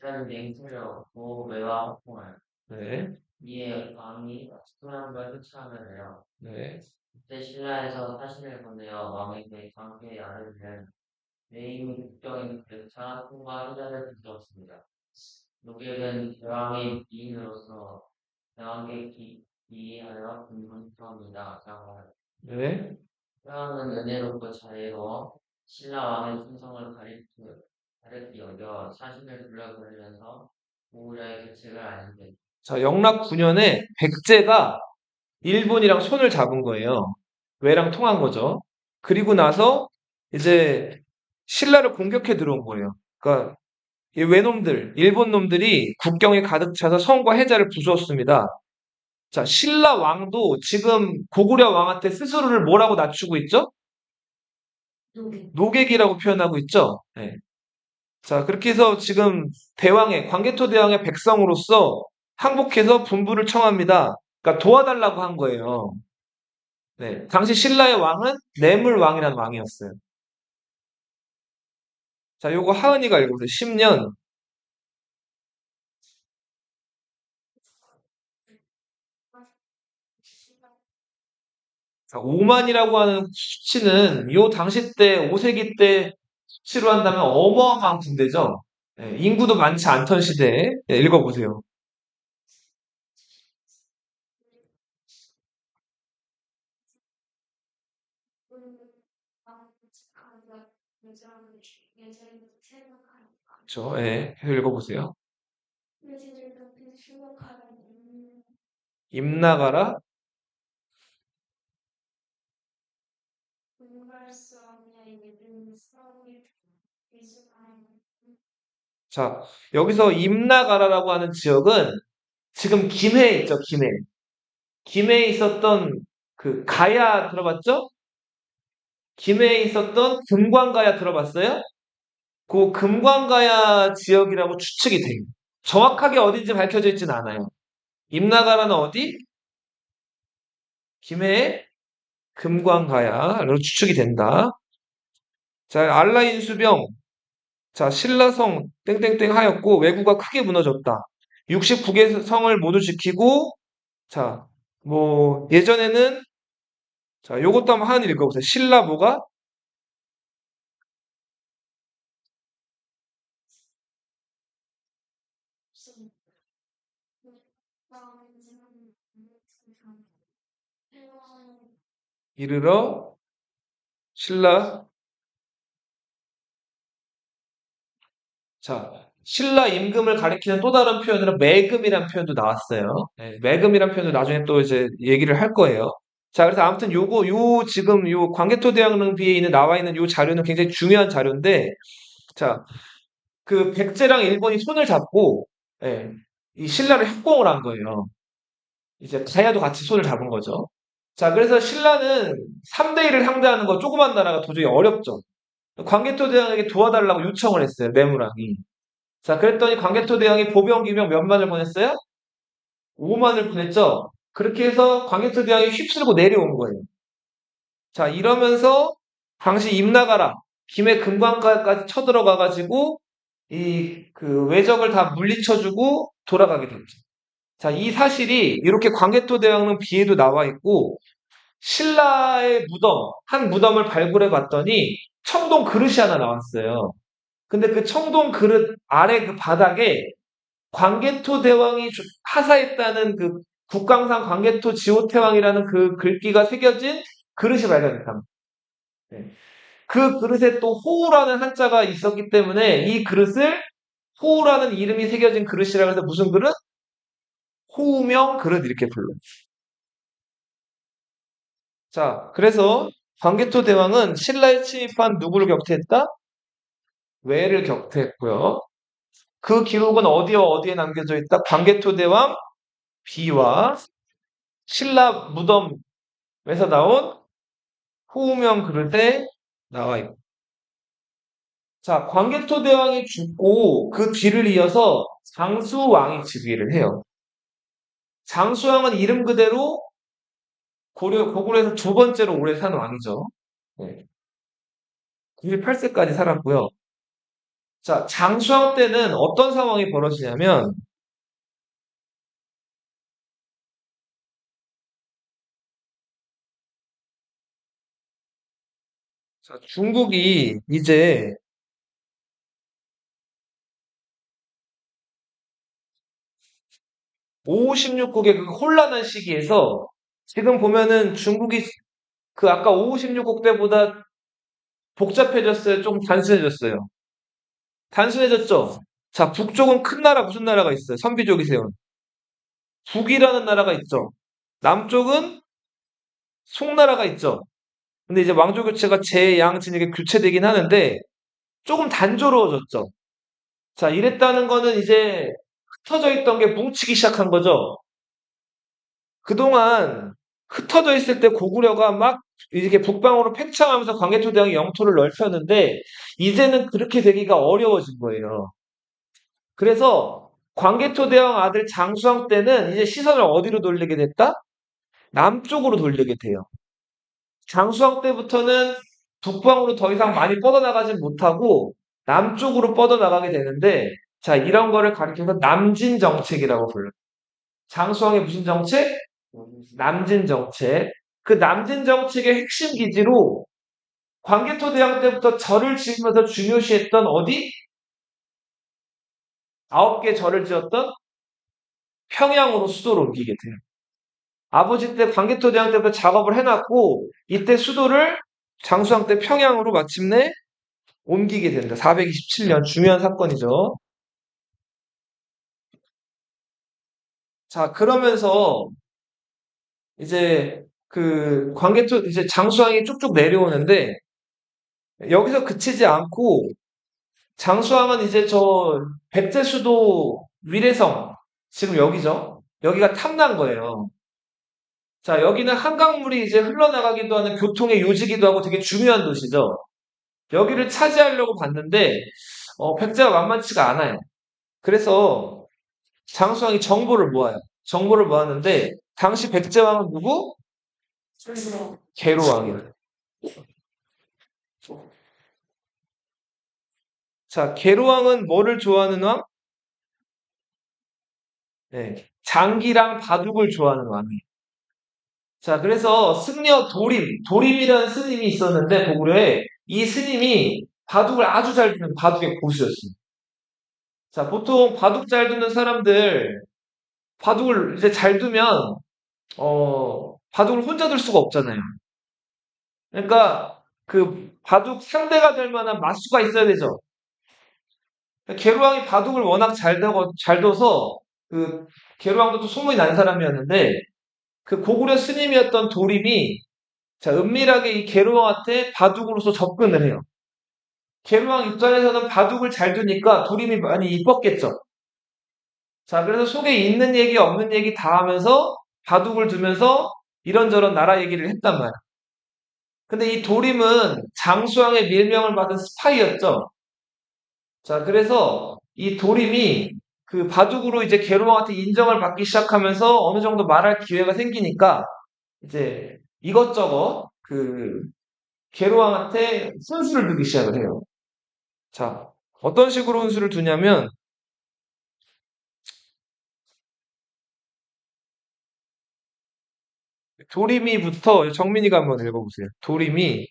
이라는 맹세로 고매와 홍을 네, 이에 왕이 수한 걸 흡수하면서요. 네, 그때 신라에서 사신을 보내어 왕에게 광개의 아들을 내임 국경인 백차 통과 후자를 부르었습니다. 노객은 대왕의 기인으로서 대왕께 기이하여 군문터입니다. 네. 태왕은 은혜롭고 자애로워 신라 왕의 충성을 가르치 여겨 사신을 불러보내면서 고구려의 계책을 알리게. 자, 영락 9년에 백제가 일본이랑 손을 잡은 거예요. 왜랑 통한 거죠. 그리고 나서 이제 신라를 공격해 들어온 거예요. 그러니까 이 외놈들, 일본 놈들이 국경에 가득 차서 성과 해자를 부수었습니다. 자, 신라 왕도 지금 고구려 왕한테 스스로를 뭐라고 낮추고 있죠? 노객. 노객이라고 표현하고 있죠? 네. 자, 그렇게 해서 지금 광개토 대왕의 백성으로서 항복해서 분부를 청합니다. 그러니까 도와달라고 한 거예요. 네. 당시 신라의 왕은 내물왕이라는 왕이었어요. 자, 요거 하은이가 읽어보세요. 10년. 자, 5만이라고 하는 수치는 요 당시 때 5세기 때 수치로 한다면 어마어마한 군대죠. 네, 인구도 많지 않던 시대에 읽어보세요. 그렇죠. 예, 해서 읽어보세요. 임나가라. 자, 여기서 임나가라라고 하는 지역은 지금 김해에 있죠, 김해. 김해에 있었던 그 가야 들어봤죠? 김해에 있었던 금관가야 들어봤어요? 그 금관가야 지역이라고 추측이 돼요. 정확하게 어딘지 밝혀져 있진 않아요. 임나가라는 어디? 김해의 금관가야로 추측이 된다. 자, 알라인수병. 자, 신라성 땡땡땡 하였고 왜구가 크게 무너졌다. 69개 성을 모두 지키고 자, 뭐 예전에는 자, 요것도 한번 하나 읽어보세요. 신라 뭐가? 이르러 신라 자, 신라 임금을 가리키는 또 다른 표현으로 매금이란 표현도 나왔어요. 네, 매금이란 표현도 나중에 또 이제 얘기를 할 거예요. 자, 그래서 아무튼 지금 요 광개토대왕릉비에 나와 있는 요 자료는 굉장히 중요한 자료인데, 자, 그 백제랑 일본이 손을 잡고, 예, 이 신라를 협공을 한 거예요. 이제 자야도 같이 손을 잡은 거죠. 자, 그래서 신라는 3대1을 상대하는 거 조그만 나라가 도저히 어렵죠. 광개토대왕에게 도와달라고 요청을 했어요, 매무랑이. 자, 그랬더니 광개토대왕이 보병, 기병 몇만을 보냈어요? 5만을 보냈죠. 그렇게 해서 광개토대왕이 휩쓸고 내려온 거예요. 자, 이러면서 당시 임나가라, 김해 금관까지 쳐들어가가지고 이 그 외적을 다 물리쳐주고 돌아가게 됐죠. 자, 이 사실이 이렇게 광개토대왕릉 비에도 나와 있고 신라의 무덤, 한 무덤을 발굴해 봤더니 청동 그릇이 하나 나왔어요. 근데 그 청동 그릇 아래 그 바닥에 광개토 대왕이 하사했다는 그 국강산 광개토 지호태왕이라는 그 글귀가 새겨진 그릇이 발견됐답니다. 네. 그 그릇에 또 호우라는 한자가 있었기 때문에 이 그릇을 호우라는 이름이 새겨진 그릇이라고 해서 무슨 그릇? 호우명 그릇 이렇게 불러요. 자, 그래서 광개토 대왕은 신라에 침입한 누구를 격퇴했다? 왜를 격퇴했고요. 그 기록은 어디와 어디에 남겨져 있다? 광개토 대왕 비와 신라 무덤에서 나온 호우명 그릇에 나와 있고. 자, 광개토 대왕이 죽고 그 뒤를 이어서 장수왕이 즉위를 해요. 장수왕은 이름 그대로 고구려에서 두 번째로 오래 산 왕이죠. 네. 98세까지 살았고요. 자, 장수왕 때는 어떤 상황이 벌어지냐면, 자, 중국이 이제 556국의 그 혼란한 시기에서 지금 보면은 중국이 그 아까 556국 때보다 복잡해졌어요? 좀 단순해졌어요? 단순해졌죠? 자, 북쪽은 큰 나라 무슨 나라가 있어요? 선비족이 세운. 북이라는 나라가 있죠. 남쪽은 송나라가 있죠. 근데 이제 왕조 교체가 재양진에게 교체되긴 하는데 조금 단조로워졌죠. 자, 이랬다는 거는 이제 흩어져 있던 게 뭉치기 시작한 거죠. 그동안 흩어져 있을 때 고구려가 막 이렇게 북방으로 팽창하면서 광개토대왕이 영토를 넓혔는데 이제는 그렇게 되기가 어려워진 거예요. 그래서 광개토대왕 아들 장수왕 때는 이제 시선을 어디로 돌리게 됐다? 남쪽으로 돌리게 돼요. 장수왕 때부터는 북방으로 더 이상 많이 뻗어나가진 못하고 남쪽으로 뻗어나가게 되는데 자, 이런 거를 가리켜서 남진 정책이라고 불러요. 장수왕의 무슨 정책? 남진 정책. 그 남진 정책의 핵심 기지로 광개토 대왕 때부터 절을 지으면서 중요시했던 어디? 9개 절을 지었던 평양으로 수도를 옮기게 돼요. 아버지 때 광개토 대왕 때부터 작업을 해놨고 이때 수도를 장수왕 때 평양으로 마침내 옮기게 된다. 427년 중요한 사건이죠. 자, 그러면서 이제 그 광개토 이제 장수왕이 쭉쭉 내려오는데 여기서 그치지 않고 장수왕은 이제 저 백제수도 위례성 지금 여기죠. 여기가 탐난 거예요. 자, 여기는 한강물이 이제 흘러나가기도 하는 교통의 요지기도 하고 되게 중요한 도시죠. 여기를 차지하려고 봤는데 백제가 만만치가 않아요. 그래서 장수왕이 정보를 모아요. 정보를 모았는데 당시 백제왕은 누구? 계로왕이에요. 자, 계로왕은 뭐를 좋아하는 왕? 네, 장기랑 바둑을 좋아하는 왕이에요. 자, 그래서 승려 도림이라는 스님이 있었는데 고구려에 이 스님이 바둑을 아주 잘 두는 바둑의 고수였어요. 자, 보통 바둑 잘 두는 사람들 바둑을 이제 잘 두면 바둑을 혼자 둘 수가 없잖아요. 그러니까 그 바둑 상대가 될 만한 마수가 있어야 되죠. 계루왕이 바둑을 워낙 잘 둬서 그 계루왕도 또 소문이 난 사람이었는데 그 고구려 스님이었던 도림이 자, 은밀하게 이 계루왕한테 바둑으로서 접근을 해요. 계루왕 입장에서는 바둑을 잘 두니까 도림이 많이 이뻤겠죠. 자, 그래서 속에 있는 얘기, 없는 얘기 다 하면서 바둑을 두면서 이런저런 나라 얘기를 했단 말이야. 근데 이 도림은 장수왕의 밀명을 받은 스파이였죠. 자, 그래서 이 도림이 그 바둑으로 이제 계로왕한테 인정을 받기 시작하면서 어느 정도 말할 기회가 생기니까 이제 이것저것 그 계로왕한테 훈수를 두기 시작을 해요. 자, 어떤 식으로 훈수를 두냐면 도리미부터 정민이가 한번 읽어보세요. 도리미.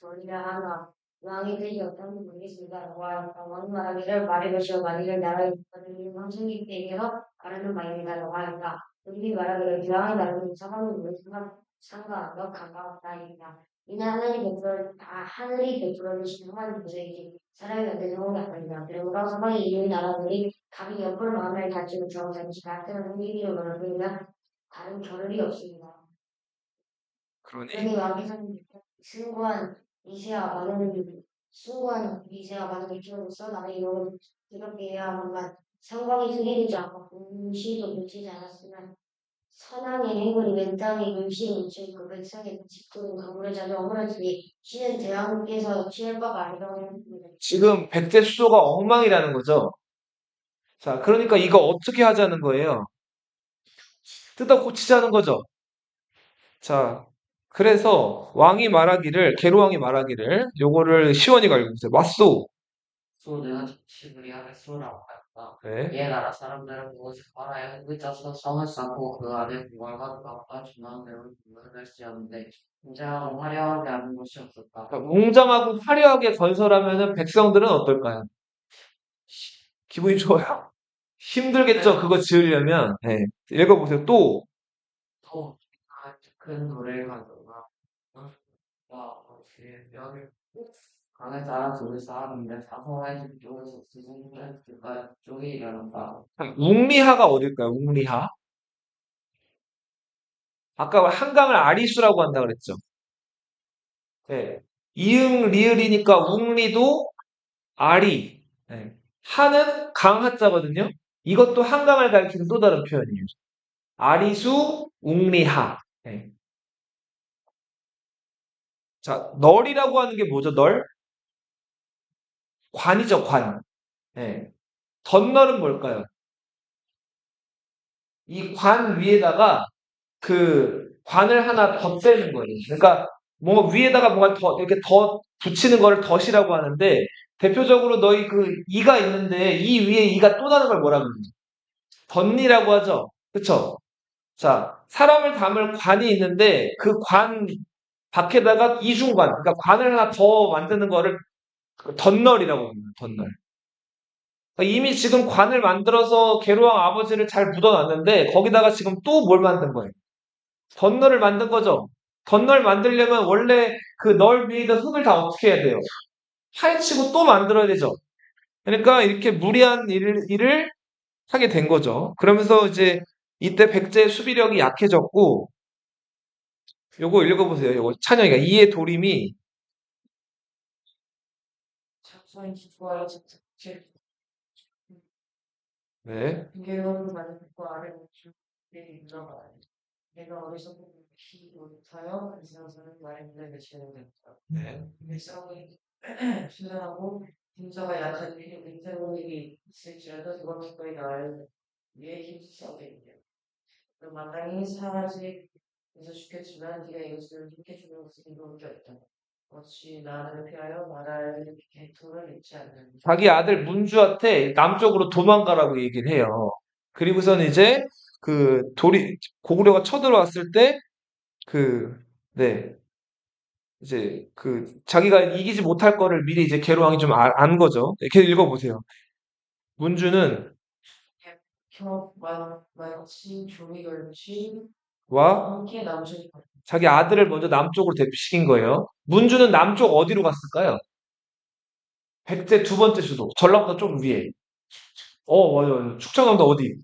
머리가 하나 왕이 되지 못하는 모르겠습니다. 왕 말하기를 말의 것이요 만일을 나라의 국가를 황성기에게서 가르는 바입니다라고 하니까 우리 말하기를 주왕의 나라는 사방을 모두 상관없고 가까웠다입니다. 이는 하늘이 베풀어 주신 하나님 구세이지 사람이 만든 성공이 아닙니다. 그러므로 사방의 이웃 나라들이 감히 옆을 마음을 가지고 주왕자치 같은 흥미를 벌이면 다른 겨를이 없습니다. 그러니 그러니 왕께서는 숭고한 미세와 많은 일조로서 나의 이름을 이렇게 해야 하건만 상황이 소개되지 않고 공시도 묻히지 않았으면 선왕의 행군이 맨땅에 물씬 묻힌 그 백성의 직분은 강물에 젖어 허물어지니 신은 대왕께서 취할 바가 아니라고 했습니다. 지금 백제 수도가 엉망이라는 거죠. 자, 그러니까 이거 어떻게 하자는 거예요? 뜯어 고치자는 거죠. 자, 그래서 계로왕이 말하기를, 요거를 시원이가 읽어보세요. 맞소. 소 내가 집을 하게 소라고 하였다. 네. 이에 따라 사람들은 무엇을 팔아야 흙을 짜서 성을 쌓고 그 안에 부활과 값과 중앙 배울 부분을 할지었는데 굉장하고 화려하게 하는 것이 없었다. 그러니까 웅장하고 화려하게 건설하면은 백성들은 어떨까요? 기분이 좋아요. 힘들겠죠, 그거 지으려면. 네. 읽어보세요. 또, 또 큰 돌을 가져가 여기 강에 따라 돌을 쌓았는데 사소한 집 쪽에서 스승들 그가 쪽이 일어났다. 웅리하가 어딜까요? 웅리하? 아까 한강을 아리수라고 한다 그랬죠. 네. 이응 리을이니까 웅리도 아리. 네. 하는 강하자거든요. 이것도 한강을 가리키는 또 다른 표현이에요. 아리수 웅리하. 네. 자, 널이라고 하는 게 뭐죠? 널? 관이죠, 관. 네. 덧널은 뭘까요? 이 관 위에다가 그 관을 하나 덧대는 거예요. 그러니까 뭔가 위에다가 뭔가 더 이렇게 더 붙이는 거를 덧이라고 하는데 대표적으로 너희 그 이가 있는데 이 위에 이가 또 다른 걸 뭐라 그러죠? 덧니라고 하죠. 그쵸? 자, 사람을 담을 관이 있는데 그 관 밖에다가 이중관, 그러니까 관을 하나 더 만드는 거를 덧널이라고 합니다. 덧널. 그러니까 이미 지금 관을 만들어서 계로왕 아버지를 잘 묻어놨는데 거기다가 지금 또 뭘 만든 거예요? 덧널을 만든 거죠. 덧널 만들려면 원래 그 널 위에다 흙을 다 어떻게 해야 돼요? 파헤치고 또 만들어야 되죠. 그러니까 이렇게 무리한 일을 하게 된 거죠. 그러면서 이제 이때 백제의 수비력이 약해졌고, 요거 읽어보세요. 요거 찬영이가 이의 도림이 착소인 기초와의 착착질 네, 개로운 많은 것과 아래 우주 내 인정하라. 내가 어디서 피 못하여 그 세상에는 나의 눈에 비치는 됐다. 네. 일상이 신선하고 힘자가 약한 일이 은새로운 일이 있을지라도 그건 기꺼이 나를 위해 힘쓰게 되겠다. 그 마땅히 사라지면서 죽겠지만 네가 이것을 힘켜주는 것은 이로울 게 없다. 어찌 나를 피하여 말할 개토를 잊지 않는 자기 아들 문주한테 남쪽으로 도망가라고 얘기를 해요. 그리고선 이제 고구려가 쳐들어왔을 때 그, 네, 이제 자기가 이기지 못할 거를 미리 이제 계로왕이 좀 안 거죠. 이렇게 읽어보세요. 문주는 마치 종이 걸치 와 함께 남주니 자기 아들을 먼저 남쪽으로 대피시킨 거예요. 문주는 남쪽 어디로 갔을까요? 백제 두 번째 수도, 전라도보다 좀 위에. 맞아요. 축청남도 어디?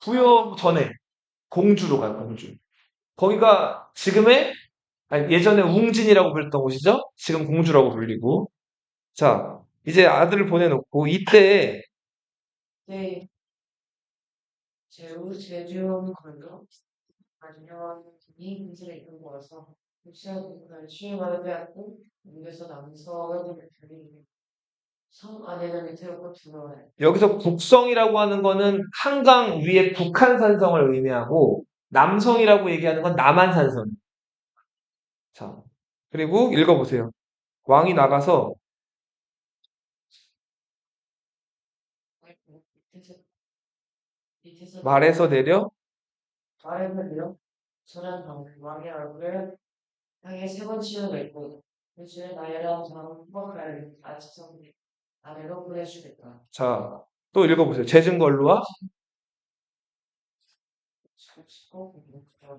부여 전에. 공주로 가요, 공주. 거기가 지금의, 아니, 예전에 웅진이라고 불렸던 곳이죠? 지금 공주라고 불리고. 자, 이제 아들을 보내놓고, 이때, 네, 제주 걸로 안녕하는 이 문제를 이끌고 와서 무시하고 시험을 빼앗고 입에서 남서를 들리는 성 안에는 밑으로 들어와요. 여기서 북성이라고 하는 거는 한강 위에 북한산성을 의미하고, 남성이라고 얘기하는 건 남한산성. 자, 그리고 읽어보세요. 왕이 나가서 밑에서 밑에서 말에서 내려 말해보려 저는 왕의 얼굴을 향해 세 번 치우고 있고 요즘에 나열한 다음 후보를 아직도 아래로 보내주겠다. 자, 또 읽어보세요. 재증걸루와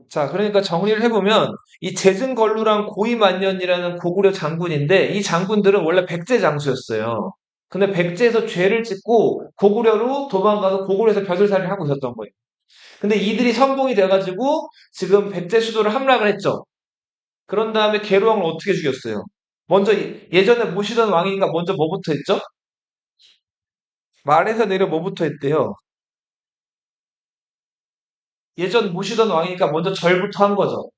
자, 그러니까 정리를 해보면 이 재증걸루랑 고이만년이라는 고구려 장군인데 이 장군들은 원래 백제 장수였어요. 근데 백제에서 죄를 짓고 고구려로 도망가서 고구려에서 벼슬살이를 하고 있었던 거예요. 근데 이들이 선봉이 돼가지고 지금 백제 수도를 함락을 했죠. 그런 다음에 계로왕을 어떻게 죽였어요? 먼저 예전에 모시던 왕이니까 먼저 뭐부터 했죠? 말에서 내려 뭐부터 했대요? 예전 모시던 왕이니까 먼저 절부터 한 거죠.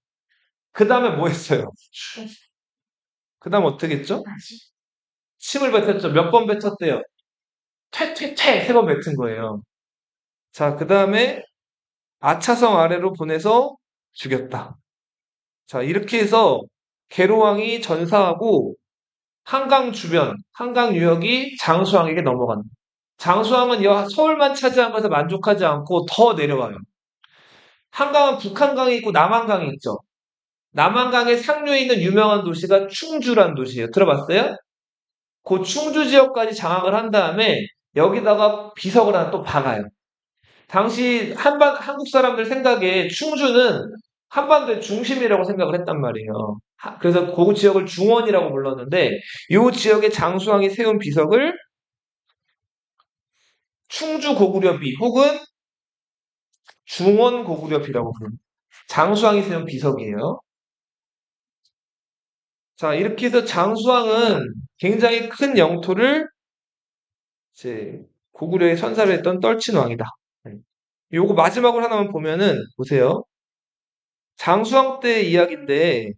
그 다음에 뭐 했어요? 그 다음 어떻게 했죠? 침을 뱉었죠. 몇 번 뱉었대요? 퇴퇴퇴 세 번 뱉은 거예요. 자, 그 다음에 아차성 아래로 보내서 죽였다. 자, 이렇게 해서 계로왕이 전사하고 한강 주변, 한강 유역이 장수왕에게 넘어간다. 장수왕은 서울만 차지한 것에 만족하지 않고 더 내려와요. 한강은 북한강이 있고 남한강이 있죠. 남한강의 상류에 있는 유명한 도시가 충주란 도시예요. 들어봤어요? 그 충주 지역까지 장악을 한 다음에 여기다가 비석을 하나 또 박아요. 당시 한국 사람들 생각에 충주는 한반도의 중심이라고 생각을 했단 말이에요. 그래서 그 지역을 중원이라고 불렀는데 이 지역의 장수왕이 세운 비석을 충주 고구려비 혹은 중원 고구려비라고 부릅니다. 장수왕이 세운 비석이에요. 자, 이렇게 해서 장수왕은 굉장히 큰 영토를 이제 고구려에 선사를 했던 떨친 왕이다. 요거 마지막으로 하나만 보면은 보세요. 장수왕 때 이야기인데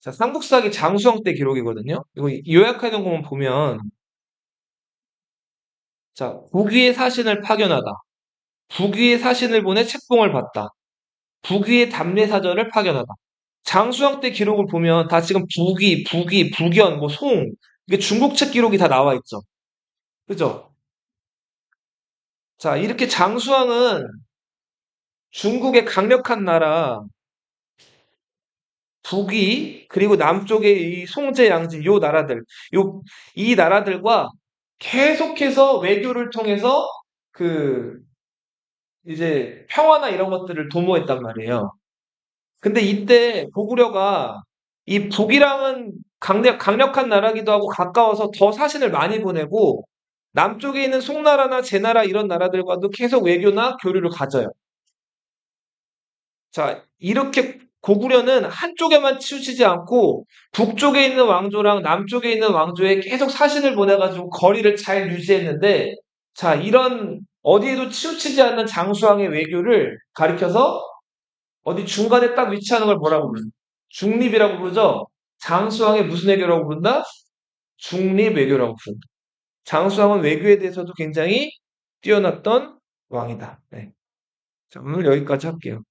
자, 삼국사기 장수왕 때 기록이거든요. 이거 요약해 놓은 것만 보면 자, 북위의 사신을 파견하다. 북위의 사신을 보내 책봉을 받다. 북위의 담례사절을 파견하다. 장수왕 때 기록을 보면 다 지금 북위, 북연, 뭐 송, 이게 중국 책 기록이 다 나와 있죠. 그죠? 자, 이렇게 장수왕은 중국의 강력한 나라, 북위, 그리고 남쪽의 이 송제, 양지, 요 나라들, 이 나라들과 계속해서 외교를 통해서 그, 이제 평화나 이런 것들을 도모했단 말이에요. 근데 이때 고구려가 이 북이랑은 강력한 나라기도 하고 가까워서 더 사신을 많이 보내고 남쪽에 있는 송나라나 제나라 이런 나라들과도 계속 외교나 교류를 가져요. 자, 이렇게 고구려는 한쪽에만 치우치지 않고 북쪽에 있는 왕조랑 남쪽에 있는 왕조에 계속 사신을 보내가지고 거리를 잘 유지했는데 자, 이런 어디에도 치우치지 않는 장수왕의 외교를 가리켜서 어디 중간에 딱 위치하는 걸 뭐라고 부르죠? 중립이라고 부르죠? 장수왕의 무슨 외교라고 부른다? 중립 외교라고 부른다. 장수왕은 외교에 대해서도 굉장히 뛰어났던 왕이다. 네. 자, 오늘 여기까지 할게요.